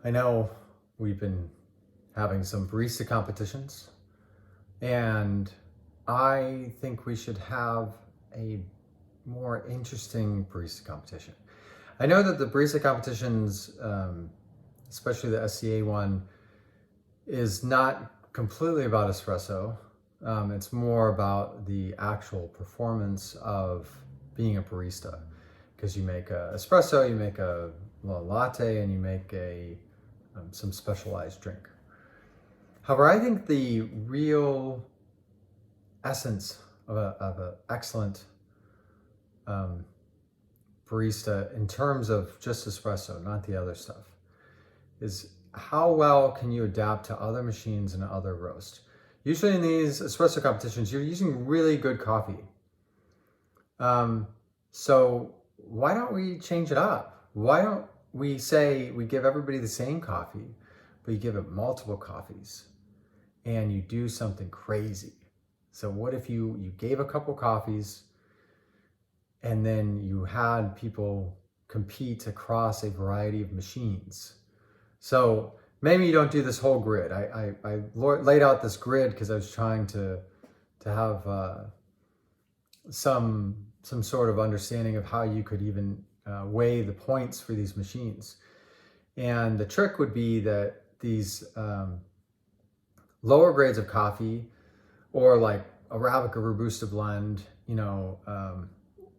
I know we've been having some barista competitions, and I think we should have a more interesting barista competition. I know that the barista competitions, especially the SCA one, is not completely about espresso. It's more about the actual performance of being a barista, because you make a espresso, you make a latte, and you make some specialized drink. However, I think the real essence of an excellent barista, in terms of just espresso, not the other stuff, is how well can you adapt to other machines and other roast. Usually in these espresso competitions, you're using really good coffee. So why don't we change it up? Why don't we say we give everybody the same coffee, but you give it multiple coffees and you do something crazy? So what if you gave a couple coffees and then you had people compete across a variety of machines? So maybe you don't do this whole grid. I laid out this grid because I was trying to have some sort of understanding of how you could even weigh the points for these machines. And the trick would be that these lower grades of coffee, or like Arabica Robusta blend, you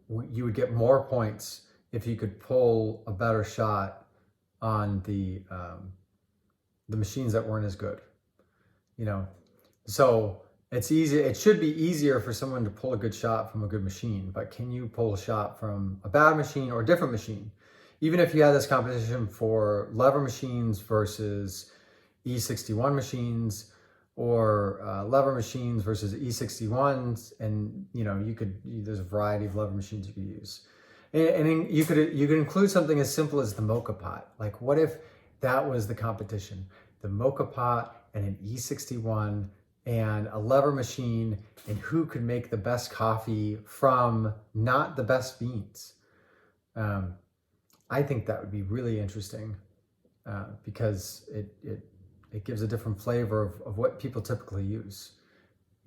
would get more points if you could pull a better shot on the machines that weren't as good. So it's easy. It should be easier for someone to pull a good shot from a good machine, but can you pull a shot from a bad machine or a different machine? Even if you had this competition for lever machines versus E61 machines, or lever machines versus E61s, and there's a variety of lever machines you could use, and you could include something as simple as the mocha pot. Like, what if that was the competition? The mocha pot and an E61 and a lever machine, and who could make the best coffee from not the best beans? I think that would be really interesting because it gives a different flavor of what people typically use.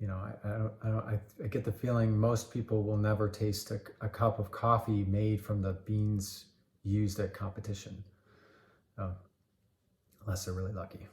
I get the feeling most people will never taste a cup of coffee made from the beans used at competition, unless they're really lucky.